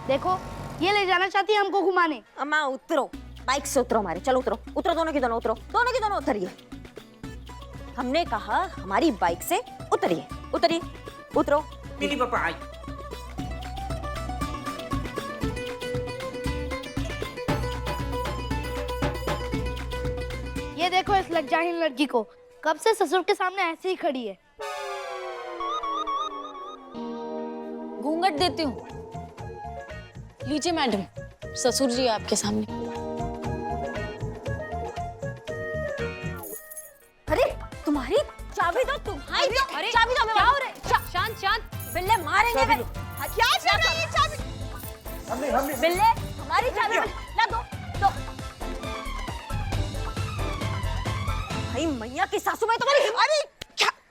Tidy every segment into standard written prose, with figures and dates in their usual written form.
देखो ये ले जाना चाहती है हमको घुमाने। अम्मा उतरो, बाइक से उतरो हमारे, चलो उतरो उतरो, दोनों की दोनों उतरो, दोनों की दोनों उतरिए। हमने कहा हमारी बाइक से उतरिए, उतरिए, उतरो। मिनी पापा आई। ये देखो इस लज्जाहीन लड़की को, कब से ससुर के सामने ऐसे ही खड़ी है। घूंघट देती हूँ। लीजिए मैडम, ससुर जी आपके सामने। अरे तुम्हारी चाबी दो, तुम्हारी अरे चाबी दो। क्या हो रहा है? शांत शांत। बिल्ले मारेंगे। क्या चल रहा है? चाबी बिल्ले, हमारी चाबी ला दो, दो। भाई मैया की सासू में तुम्हारी। अरे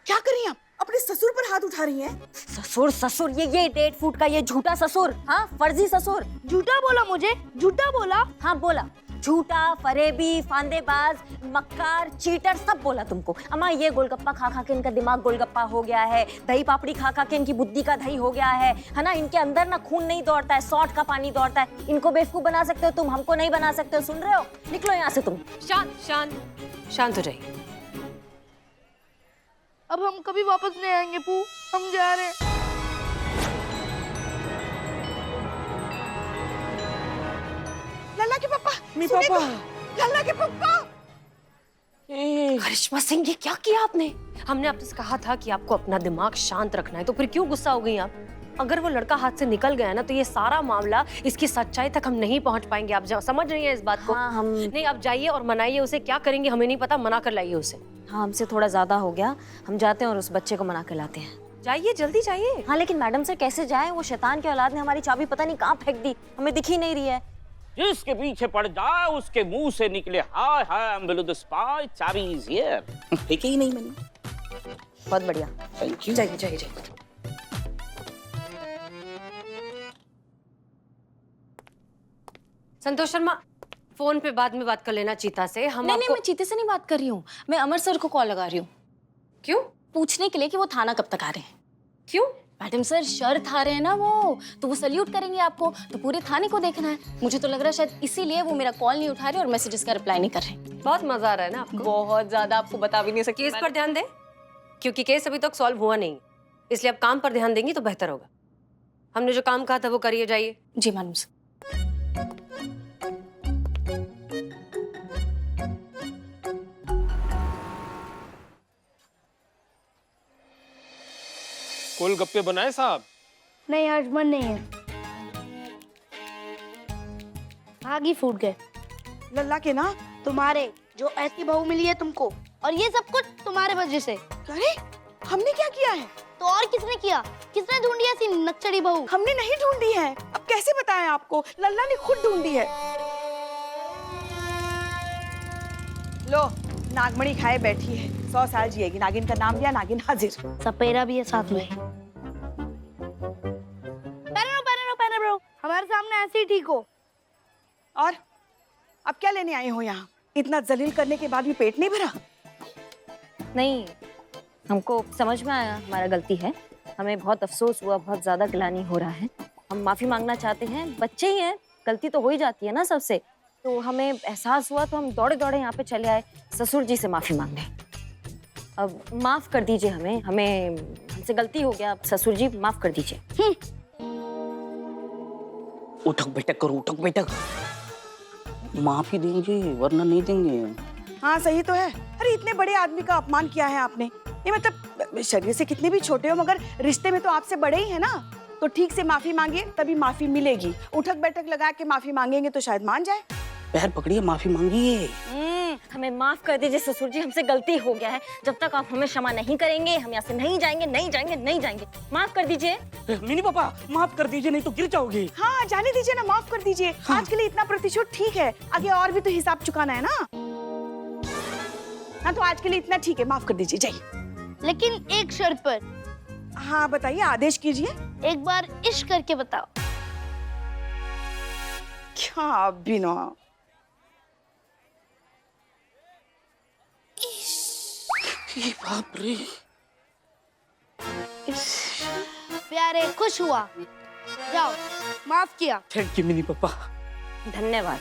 क्या कर रही हैं आप? अपने ससुर पर हाथ उठा रही हैं? ससुर ससुर ये 1.5 फुट का ये झूठा ससुर, हाँ फर्जी ससुर। झूठा बोला मुझे, झूठा बोला। हाँ बोला, झूठा, फरेबी, फांदेबाज, मक्कार, चीटर सब बोला तुमको। अम्मा ये गोलगप्पा खा खा के इनका दिमाग गोलगप्पा हो गया है, दही पापड़ी खा खा के इनकी बुद्धि का दही हो गया है ना। इनके अंदर ना खून नहीं दौड़ता है, सौंठ का पानी दौड़ता है। इनको बेवकूफ बना सकते हो तुम, हमको नहीं बना सकते हो, सुन रहे हो? निकलो यहाँ से तुम। शांत शांत शांत हो जाइए। अब हम कभी वापस नहीं आएंगे पू, हम जा रहे हैं। लल्ला के पापा, मी सुनिए पापा। तो, लल्ला के पापा। करिश्मा सिंह ये क्या किया आपने? हमने आपसे कहा था कि आपको अपना दिमाग शांत रखना है, तो फिर क्यों गुस्सा हो गई आप? अगर वो लड़का हाथ से निकल गया ना तो ये सारा मामला, इसकी सच्चाई तक हम नहीं पहुंच पाएंगे। आप समझ रही हैं इस बात को? हाँ हम नहीं, आप जाइए और मनाइए उसे। क्या करेंगे हमें नहीं पता, मना कर लाइए उसे। हाँ हमसे थोड़ा ज्यादा हो गया, हम जाते हैं और उस बच्चे को मना के लाते हैं। जाइए, जल्दी जाइए। हाँ लेकिन मैडम से कैसे जाए? वो शैतान की औलाद ने हमारी चाबी पता नहीं कहाँ फेंक दी, हमें दिख ही नहीं रही है। जिसके पीछे पड़ जाए उसके मुंह से निकले हाय हाय I am below the spy, चाबी इज हियर। फेंके ही नहीं मैंने। बहुत बढ़िया। Thank you. जाइए जाइए जाइए। संतोष शर्मा, फोन पे बाद में बात कर लेना चीता से। हम नहीं आपको... नहीं, मैं चीते से नहीं बात कर रही हूँ, मैं अमर सर को कॉल लगा रही हूँ। क्यों? पूछने के लिए कि वो थाना कब तक आ रहे हैं। क्यों? मैडम सर शर्त आ रहे हैं ना वो, तो वो सल्यूट करेंगे आपको, तो पूरे थाने को देखना है। मुझे तो लग रहा है शायद इसीलिए वो मेरा कॉल नहीं उठा रहे और मैसेजेस का रिप्लाई नहीं कर रहे। बहुत मजा आ रहा है ना आपको? बहुत ज्यादा, आपको बता भी नहीं सकती। केस पर ध्यान दें, क्योंकि केस अभी तक सॉल्व हुआ नहीं, इसलिए आप काम पर ध्यान देंगी तो बेहतर होगा। हमने जो काम कहा था वो करिए, जाइए। जी मैडम सर। गोलगप्पे बनाए साहब? नहीं आज मन नहीं है, आग ही फूट गए। लल्ला के ना। तुम्हारे जो ऐसी बहू मिली है तुमको, और ये सब कुछ तुम्हारे वजह से। अरे हमने क्या किया है? तो और किसने किया? किसने ढूंढी ऐसी नक्चड़ी बहू? हमने नहीं ढूंढी है। अब कैसे बताएं आपको? लल्ला ने खुद ढूंढी है। लो नागमणि खाए बैठी है, 100 साल जिएगी। नागिन का नाम लिया, नागिन हाजिर। सपेरा भी है साथ में। पहने रहो, हमारे सामने ऐसे ही ठीक हो। और अब क्या लेने आए हो यहाँ? इतना जलील करने के बाद भी पेट नहीं भरा? नहीं, हमको समझ में आया हमारा गलती है, हमें बहुत अफसोस हुआ, बहुत ज्यादा गिलानी हो रहा है। हम माफी मांगना चाहते हैं, बच्चे ही हैं, गलती तो हो ही जाती है ना सबसे। तो हमें एहसास हुआ तो हम दौड़े दौड़े यहाँ पे चले आए ससुर जी से माफी मांगने। अब माफ कर दीजिए हमें, हमसे गलती हो गया। ससुर जी माफ कर दीजिए। उठक बैठक करो, उठक बैठक। माफी देंगे वरना नहीं देंगे। हाँ सही तो है। अरे इतने बड़े आदमी का अपमान किया है आपने। ये मतलब शरीर से कितने भी छोटे हो मगर रिश्ते में तो आपसे बड़े ही है ना। तो ठीक से माफी मांगिए तभी माफी मिलेगी। उठक बैठक लगा के माफी मांगेंगे तो शायद मान जाए। पैर पकड़िए, माफी मांगिए। हमें माफ कर दीजिए ससुर जी, हमसे गलती हो गया है। जब तक आप हमें क्षमा नहीं करेंगे हम यहाँ से नहीं जाएंगे, नहीं जाएंगे, नहीं जाएंगे। माफ कर दीजिए। मिनी पापा माफ कर दीजिए, नहीं तो गिर जाओगे। हाँ जाने दीजिए ना, माफ कर दीजिए। आज के लिए इतना प्रतिशोध ठीक है, आगे और भी तो हिसाब चुकाना है ना। हाँ तो आज के लिए इतना ठीक है, माफ कर दीजिए, जाइए। लेकिन एक शर्त पर। हाँ बताइए, आदेश कीजिए। एक बार इश्क करके बताओ। क्या बिना ये बाप रे। प्यारे खुश हुआ। जाओ, माफ किया। थैंक यू मिनी पापा। धन्यवाद।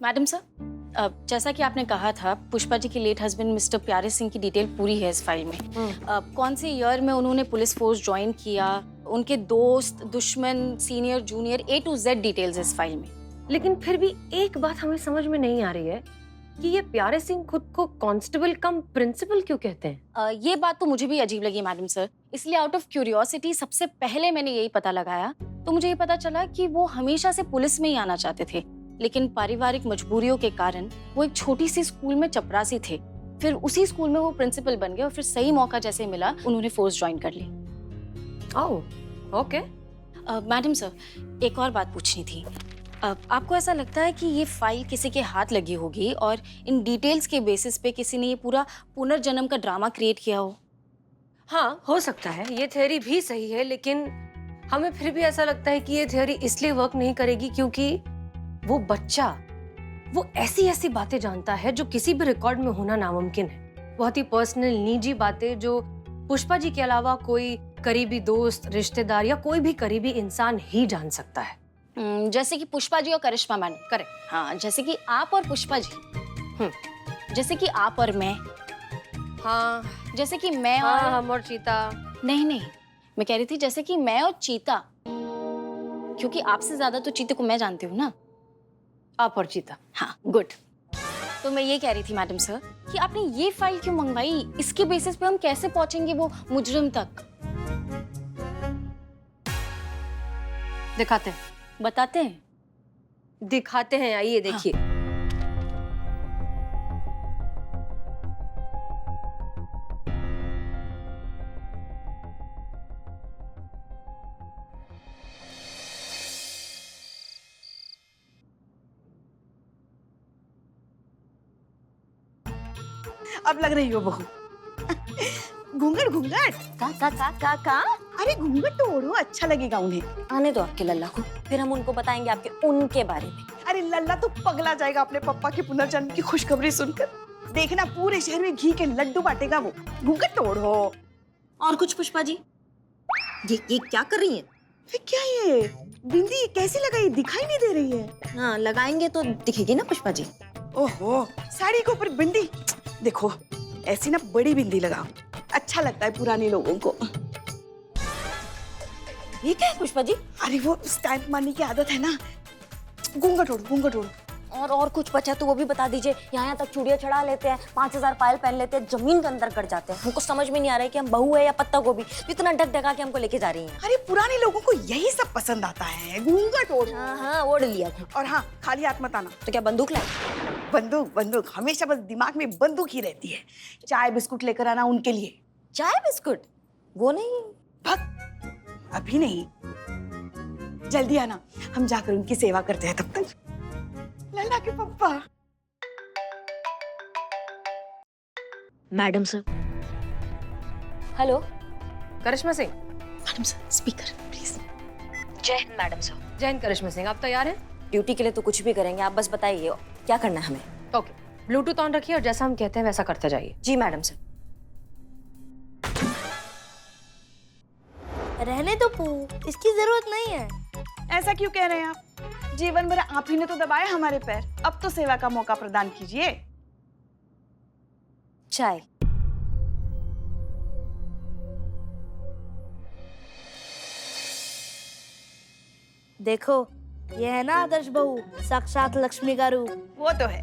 मैडम सर, जैसा कि आपने कहा था, पुष्पा जी के लेट हस्बैंड मिस्टर प्यारे सिंह की डिटेल पूरी है इस फाइल में। कौन से ईयर में उन्होंने पुलिस फोर्स ज्वाइन किया, उनके दोस्त, दुश्मन, senior, junior, A to Z details इस फाइल में। लेकिन फिर भी एक बात हमें समझ में नहीं आ रही है कि ये प्यारे सिंह खुद को कांस्टेबल कम प्रिंसिपल क्यों कहते हैं? ये बात तो मुझे भी अजीब लगी मैडम सर, इसलिए आउट ऑफ क्यूरियोसिटी सबसे पहले मैंने यही पता लगाया, तो मुझे ये पता चला कि वो हमेशा से पुलिस में ही आना चाहते थे, लेकिन पारिवारिक मजबूरियों के कारण वो एक छोटी सी स्कूल में चपरासी थे। फिर उसी स्कूल में वो प्रिंसिपल बन गए और फिर सही मौका जैसे मिला उन्होंने फोर्स ज्वाइन कर ली। ओह, ओके। मैडम सर, एक और बात पूछनी थी। आपको ऐसा लगता है कि ये फाइल किसी के हाथ लगी होगी और इन डिटेल्स के बेसिस पे किसी ने ये पूरा पुनर्जन्म का ड्रामा क्रिएट किया हो? हाँ, हो सकता है, ये थ्योरी भी सही है, लेकिन हमें फिर भी ऐसा लगता है कि ये थ्योरी इसलिए वर्क नहीं करेगी क्योंकि वो बच्चा वो ऐसी ऐसी बातें जानता है जो किसी भी रिकॉर्ड में होना नामुमकिन है। बहुत ही पर्सनल, निजी बातें जो पुष्पा जी के अलावा कोई करीबी दोस्त, रिश्तेदार या कोई भी करीबी इंसान ही जान सकता है। जैसे कि पुष्पा जी और करिश्मा मैडम। करेक्ट। हाँ, जैसे कि आप और पुष्पा जी। जैसे कि आप और मैं। हाँ, जैसे कि मैं हाँ, और हम और चीता। नहीं, मैं कह रही थी जैसे कि मैं और चीता, क्योंकि आपसे ज्यादा तो चीते को मैं जानती हूँ ना। आप और चीता। हाँ, गुड। तो मैं ये कह रही थी मैडम सर कि आपने ये फाइल क्यों मंगवाई? इसके बेसिस पे हम कैसे पहुंचेंगे वो मुजरिम तक? दिखाते हैं, बताते हैं। दिखाते हैं, आइए देखिए। अब लग रही हो बहू। घूंघट घूंघट। का अरे घूंघट तो ओढ़ो, अच्छा लगेगा उन्हें। आने दो आपके लल्ला को, फिर हम उनको बताएंगे आपके उनके बारे में। अरे लल्ला तो पगला जाएगा अपने पप्पा के पुनर्जन्म की खुशखबरी सुनकर। देखना पूरे शहर में घी के लड्डू बांटेगा वो। घूंघट तो ओढ़ो। और कुछ पुष्पा जी? ये क्या कर रही हैं? क्या ये बिंदी कैसी लगाई, दिखाई नहीं दे रही है? हाँ, लगाएंगे तो दिखेगी ना पुष्पा जी। ओहो, साड़ी के ऊपर बिंदी। देखो ऐसी ना बड़ी बिंदी लगाओ, अच्छा लगता है पुराने लोगों को। ये क्या है पुष्पा जी? अरे वो स्टैंप मारने की आदत है ना। घूंघट ओढ़ो, घूंघट ओढ़ो। और कुछ बचा तो वो भी बता दीजिए। यहाँ तक चूड़ियाँ चढ़ा लेते हैं, 5000 पायल पहन लेते हैं, जमीन के अंदर कट जाते हैं। हमको समझ में नहीं आ रहा है कि हम बहू है या पत्ता गोभी, इतना ढक ढका के हमको लेके जा रही हैं। अरे पुराने लोगों को यही सब पसंद आता है, घूंघट ओढ़ो। हाँ, ओढ़ लिया था। और हाँ, खाली हाथ मत आना। तो क्या बंदूक लाए? बंदूक हमेशा बस दिमाग में बंदूक ही रहती है। चाय बिस्कुट लेकर आना उनके लिए। चाय बिस्कुट? वो नहीं। भग, अभी नहीं, जल्दी आना, हम जाकर उनकी सेवा करते हैं तब तक। लल्ला के पप्पा। Madam sir. Hello Karishma Singh. Madam sir, speaker please. जय हिंद मैडम सर। जय हिंद करिश्मा सिंह, आप तैयार हैं? ड्यूटी के लिए तो कुछ भी करेंगे, आप बस बताइए क्या करना है हमें। ओके, ब्लूटूथ ऑन रखिए और जैसा हम कहते हैं वैसा करते जाइए। जी मैडम सर। रहने दो पू, इसकी जरूरत नहीं है। ऐसा क्यों कह रहे हैं आप? जीवन भर आप ही ने तो दबाए हमारे पैर, अब तो सेवा का मौका प्रदान कीजिए। चाय। देखो, ये है ना आदर्श बहू, साक्षात लक्ष्मी का रूप। वो तो है।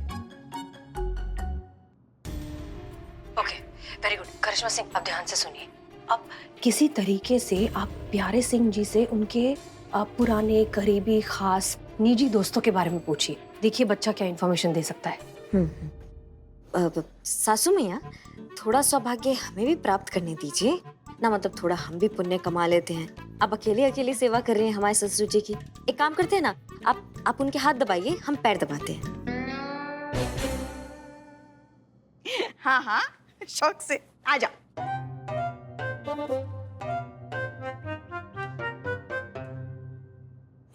Okay, very good. Karishma Singh, अब ध्यान से सुनिए। अब किसी तरीके से आप प्यारे सिंह जी से उनके पुराने, करीबी, खास, निजी दोस्तों के बारे में पूछिए। देखिए बच्चा क्या इन्फॉर्मेशन दे सकता है। सासू मैया, थोड़ा सौभाग्य हमें भी प्राप्त करने दीजिए ना, मतलब थोड़ा हम भी पुण्य कमा लेते हैं। आप अकेले सेवा कर रहे हैं हमारे ससुर जी की। एक काम करते हैं ना, आप उनके हाथ दबाइए, हम पैर दबाते हैं। हाँ हाँ, शौक से आ जाओ।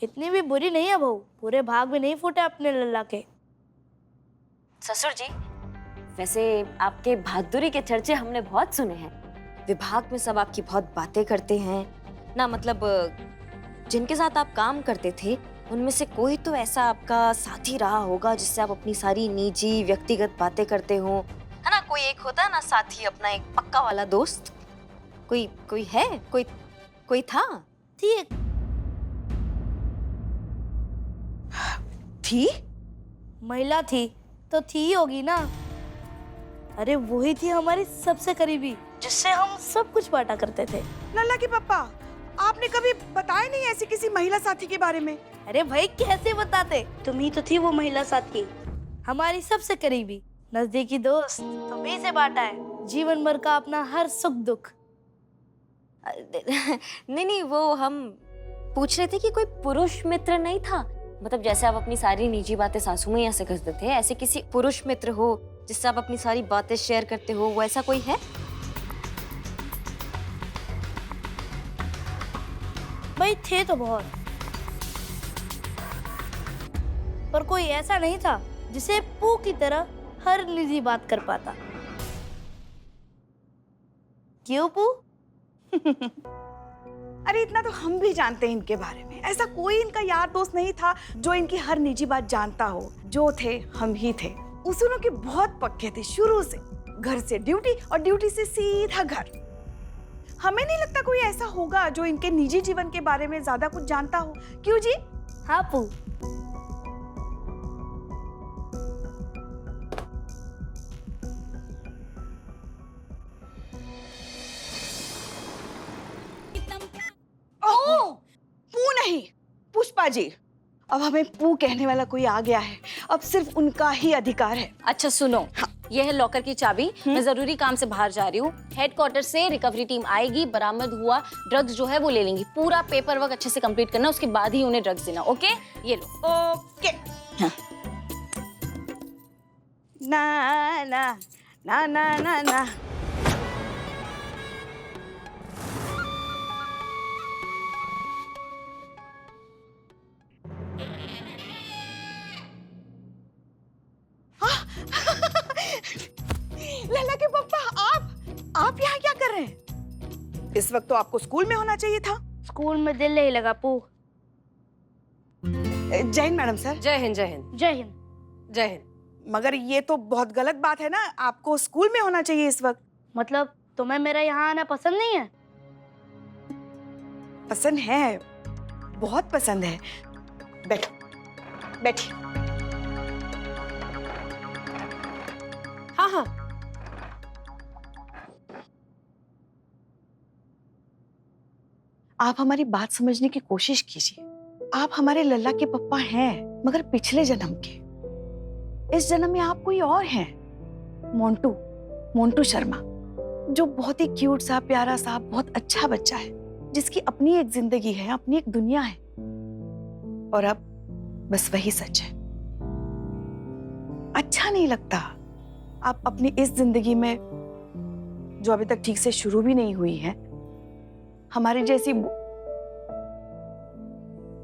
इतनी भी बुरी नहीं है बहू, पूरे भाग में नहीं फूटे अपने लल्ला के। ससुर जी, वैसे आपके बहादुरी के चर्चे हमने बहुत सुने हैं। विभाग में सब आपकी बहुत बातें करते हैं ना, मतलब जिनके साथ आप काम करते थे उनमें से कोई तो ऐसा आपका साथी रहा होगा जिससे आप अपनी सारी निजी व्यक्तिगत बातें करते हो, है ना? कोई एक होता है ना साथी, अपना एक पक्का वाला दोस्त। कोई है, कोई था? थी एक, थी? महिला थी तो थी ही होगी ना। अरे वही थी हमारी सबसे करीबी, जिससे हम सब कुछ बांटा करते थे। लल्ला के पापा, आपने कभी बताया नहीं ऐसी किसी महिला साथी के बारे में? अरे भाई कैसे बताते, तुम ही तो थी वो महिला साथी, हमारी सबसे करीबी नजदीकी दोस्त। तुम्ही से बांटा है जीवन भर का अपना हर सुख दुख। नहीं, वो हम पूछ रहे थे कि कोई पुरुष मित्र नहीं था, मतलब जैसे आप अपनी सारी निजी बातें सासू मैया से करते थे, ऐसे किसी पुरुष मित्र हो जिससे आप अपनी सारी बातें शेयर करते हो, वो ऐसा कोई है? भाई थे तो बहुत, पर कोई ऐसा नहीं था जिसे पू की तरह हर निजी बात कर पाता। क्यों पू? अरे इतना तो हम भी जानते हैं इनके बारे में। ऐसा कोई इनका यार दोस्त नहीं था जो इनकी हर निजी बात जानता हो। जो थे हम ही थे। उसूलों के बहुत पक्के थे शुरू से। घर से ड्यूटी और ड्यूटी से सीधा घर। हमें नहीं लगता कोई ऐसा होगा जो इनके निजी जीवन के बारे में ज्यादा कुछ जानता हो। क्यों जी? हाँ पू, ओह, पू नहीं, पुष्पा जी। अब हमें पू कहने वाला कोई आ गया है। अब सिर्फ उनका ही अधिकार है। अच्छा सुनो, यह है लॉकर की चाबी। मैं जरूरी काम से बाहर जा रही हूँ। हेडक्वार्टर से रिकवरी टीम आएगी, बरामद हुआ ड्रग्स जो है वो ले लेंगी। पूरा पेपर वर्क अच्छे से कंप्लीट करना, उसके बाद ही उन्हें ड्रग्स देना। ओके, ये लो। ओके। हाँ। ना ना ना ना ना ना। लल्ला के पापा, आप यहाँ क्या कर रहे हैं? इस वक्त तो आपको स्कूल में होना चाहिए था। स्कूल में दिल नहीं लगा पू। जय हिंद मैडम सर। जय हिंद, जय हिंद, जय हिंद। जय हिंद। मगर ये तो बहुत गलत बात है ना, आपको स्कूल में होना चाहिए इस वक्त। मतलब तुम्हें मेरा यहाँ आना पसंद नहीं है? पसंद है, बहुत पसंद है। बैठो, बैठिए। हाँ हाँ, आप हमारी बात समझने की कोशिश कीजिए। आप हमारे लल्ला के पप्पा हैं, मगर पिछले जन्म के। इस जन्म में आप कोई और हैं। मोंटू शर्मा, जो बहुत ही क्यूट सा, प्यारा सा, बहुत अच्छा बच्चा है, जिसकी अपनी एक जिंदगी है, अपनी एक दुनिया है। और अब बस वही सच है। अच्छा नहीं लगता आप अपनी इस जिंदगी में, जो अभी तक ठीक से शुरू भी नहीं हुई है, हमारी जैसी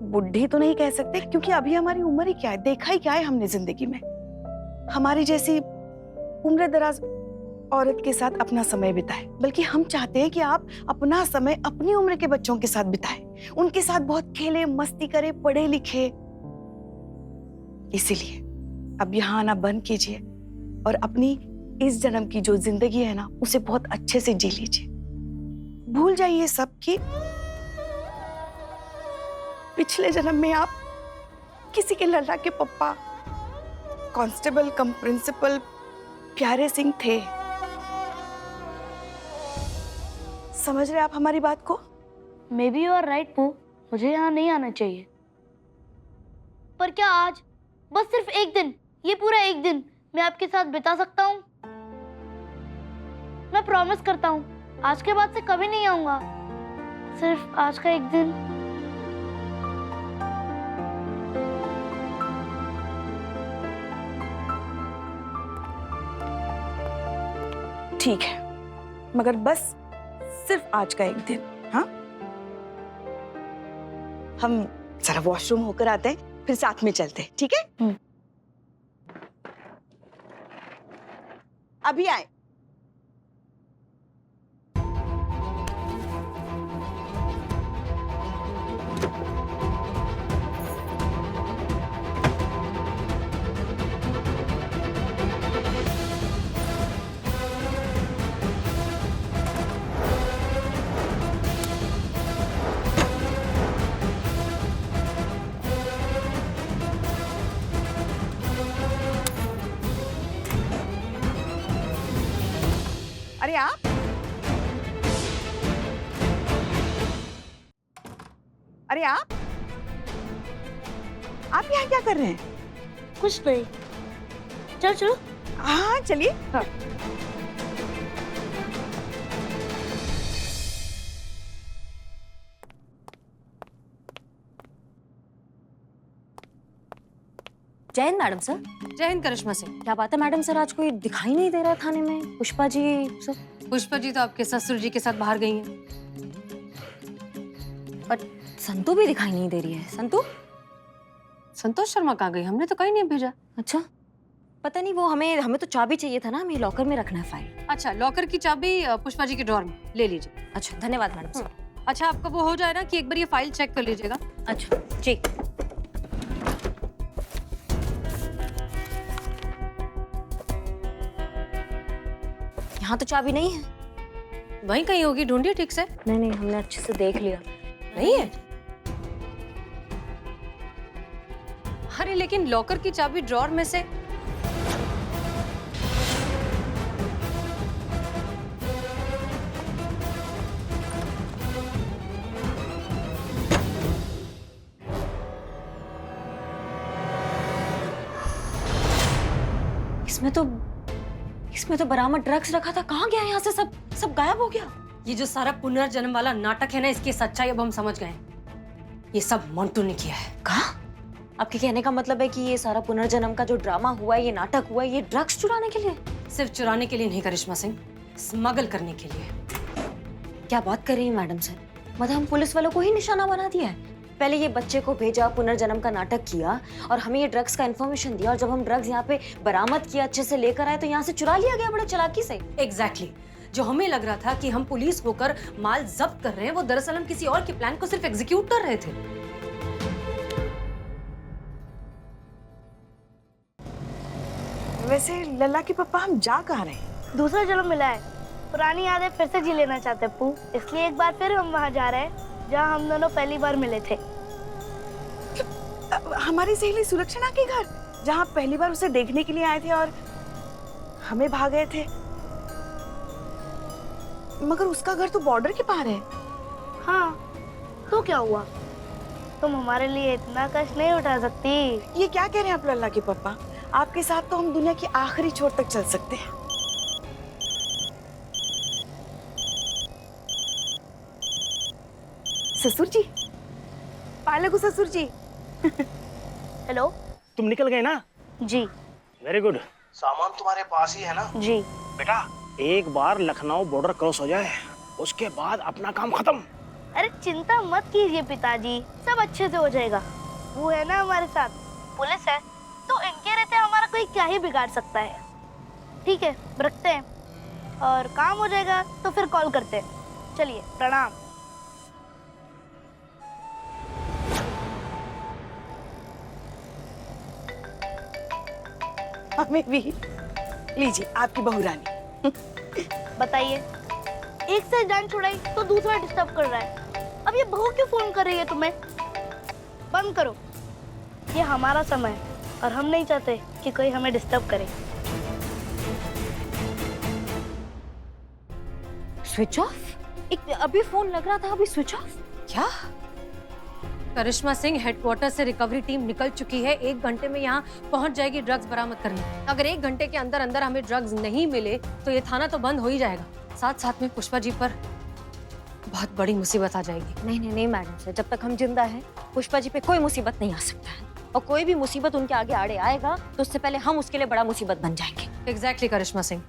बुढ़ी तो नहीं कह सकते, क्योंकि अभी हमारी उम्र ही क्या है, देखा ही क्या है हमने जिंदगी में। हमारी जैसी उम्र दराज औरत के साथ अपना समय बिताए, बल्कि हम चाहते हैं कि आप अपना समय अपनी उम्र के बच्चों के साथ बिताएं, उनके साथ बहुत खेले, मस्ती करें, पढ़े लिखे। इसीलिए अब यहाँ आना बंद कीजिए और अपनी इस जन्म की जो जिंदगी है ना, उसे बहुत अच्छे से जी लीजिए। भूल जाइए सब कि पिछले जन्म में आप किसी के लल्ला के पप्पा, कांस्टेबल कम प्रिंसिपल प्यारे सिंह थे। समझ रहे आप हमारी बात को? May be you are right पू, मुझे यहाँ नहीं आना चाहिए। पर क्या आज, बस सिर्फ एक दिन, ये पूरा एक दिन मैं आपके साथ बिता सकता हूँ? मैं प्रॉमिस करता हूँ आज के बाद से कभी नहीं आऊंगा। सिर्फ आज का एक दिन। ठीक है, मगर बस सिर्फ आज का एक दिन। हाँ, हम जरा वॉशरूम होकर आते हैं, फिर साथ में चलते हैं, ठीक है? अभी आए। अरे आप अरे आप यहाँ क्या कर रहे हैं? कुछ नहीं, चलो चलो। हाँ चलिए। हाँ। जय हिंद मैडम सर। जय हिंद करिश्मा सिंह। क्या बात है मैडम सर, आज कोई दिखाई नहीं दे रहा थाने में? पुष्पा जी सर। पुष्पा जी तो आपके ससुर जी के साथ बाहर गई हैं। बट संतू भी दिखाई नहीं दे रही है। संतू? संतोष शर्मा कहाँ गई? हमने तो कहीं नहीं भेजा। अच्छा, पता नहीं, वो हमें तो चाबी चाहिए था ना, हमें लॉकर में रखना है फाइल। अच्छा, लॉकर की चाबी पुष्पा जी के ड्रॉर में ले लीजिए। अच्छा धन्यवाद मैडम सर। अच्छा, आपका वो हो जाए ना कि एक बार ये फाइल चेक कर लीजिएगा। अच्छा जी। यहाँ तो चाबी नहीं है। वहीं कहीं होगी, ढूंढिए ठीक से। नहीं नहीं, हमने अच्छे से देख लिया। नहीं है? अरे लेकिन लॉकर की चाबी ड्रॉर में से। इसमें तो बरामद ड्रग्स रखा था। कहाँ गया? यहाँ से सब गायब हो गया। ये जो सारा पुनर्जन्म वाला नाटक है ना, इसकी सच्चाई अब हम समझ गए। ये सब मंटू ने किया है। कहा? आपके कहने का मतलब है कि ये सारा पुनर्जन्म का जो ड्रामा हुआ है, ये नाटक हुआ है, ये ड्रग्स चुराने के लिए? सिर्फ चुराने के लिए नहीं करिश्मा सिंह, स्मगल करने के लिए। क्या बात कर रही है मैडम सर? मतलब हम पुलिस वालों को ही निशाना बना दिया है? पहले ये बच्चे को भेजा, पुनर्जन्म का नाटक किया और हमें ये ड्रग्स का इन्फॉर्मेशन दिया, और जब हम ड्रग्स यहाँ पे बरामद किया, अच्छे से लेकर आए, तो यहाँ से चुरा लिया गया बड़े चालाकी से। एग्जैक्टली। जो हमें लग रहा था कि हम पुलिस होकर माल जब्त कर रहे हैं, वो दरअसल हम किसी और के प्लान को सिर्फ एग्जीक्यूट कर रहे थे। वैसे लल्ला के पापा, हम जा कहाँ रहे हैं? दूसरा जन्म मिला है, पुरानी यादें फिर से जी लेना चाहते हैं पू, इसलिए एक बार फिर हम वहाँ जा रहे हैं जहाँ हम दोनों पहली बार मिले थे। हमारी सहेली सुलक्षणा के घर, जहाँ पहली बार उसे देखने के लिए आए थे और हमें भाग गए थे। मगर उसका घर तो बॉर्डर के पार है। हाँ, तो क्या हुआ? तुम हमारे लिए इतना कष्ट नहीं उठा सकती? ये क्या कह रहे हैं आप लल्ला के पापा? आपके साथ तो हम दुनिया की आखिरी छोर तक चल सकते हैं। ससुर जी, पालकू ससुर जी। हेलो। तुम निकल गए ना? जी। Very good. सामान तुम्हारे पास ही है ना? जी। बेटा, एक बार लखनऊ बॉर्डर क्रॉस हो जाए, उसके बाद अपना काम खत्म। अरे चिंता मत कीजिए पिताजी, सब अच्छे से हो जाएगा। वो है ना हमारे साथ, पुलिस है, तो इनके रहते हमारा कोई क्या ही बिगाड़ सकता है। ठीक है, रखते हैं, और काम हो जाएगा तो फिर कॉल करते हैं। चलिए, प्रणाम। हमें भी लीजिए, आपकी बहू रानी। बताइए, एक से जान छुड़ाई तो दूसरा डिस्टर्ब कर रहा है। अब ये बहू क्यों फोन कर रही है तुम्हें? बंद करो, ये हमारा समय है और हम नहीं चाहते कि कोई हमें डिस्टर्ब करे। Switch off? एक अभी फोन लग रहा था, अभी स्विच ऑफ? क्या? करिश्मा सिंह, हेडक्वार्टर से रिकवरी टीम निकल चुकी है। 1 घंटे में यहाँ पहुंच जाएगी ड्रग्स बरामद करने। अगर 1 घंटे के अंदर अंदर हमें ड्रग्स नहीं मिले तो ये थाना तो बंद हो ही जाएगा। साथ साथ में पुष्पा जी पर बहुत बड़ी मुसीबत आ जाएगी। नहीं मैडम सर, जब तक हम जिंदा हैं, पुष्पा जी पे कोई मुसीबत नहीं आ सकता है, और कोई भी मुसीबत उनके आगे आड़े आएगा तो उससे पहले हम उसके लिए बड़ा मुसीबत बन जाएंगे। एग्जैक्टली करिश्मा सिंह,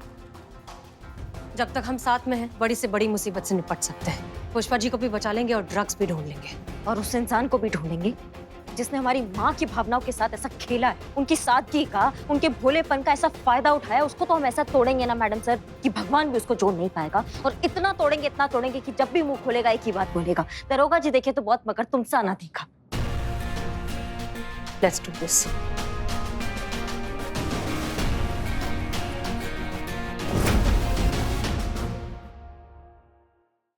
जब तक हम साथ में हैं, बड़ी से बड़ी मुसीबत से निपट सकते हैं। पुष्पा जी को भी बचा लेंगे और ड्रग्स भी ढूंढ लेंगे, और उस इंसान को भी ढूंढेंगे जिसने हमारी माँ की भावनाओं के साथ ऐसा खेला है, उनकी सादगी का, उनके भोलेपन का ऐसा फायदा उठाया, उसको तो हम ऐसा तोड़ेंगे ना मैडम सर कि भगवान भी उसको जोड़ नहीं पाएगा। और इतना तोड़ेंगे कि जब भी मुंह खोलेगा एक ही बात बोलेगा, दरोगा जी देखे तो बहुत मगर तुमसा ना देखा। Let's do this.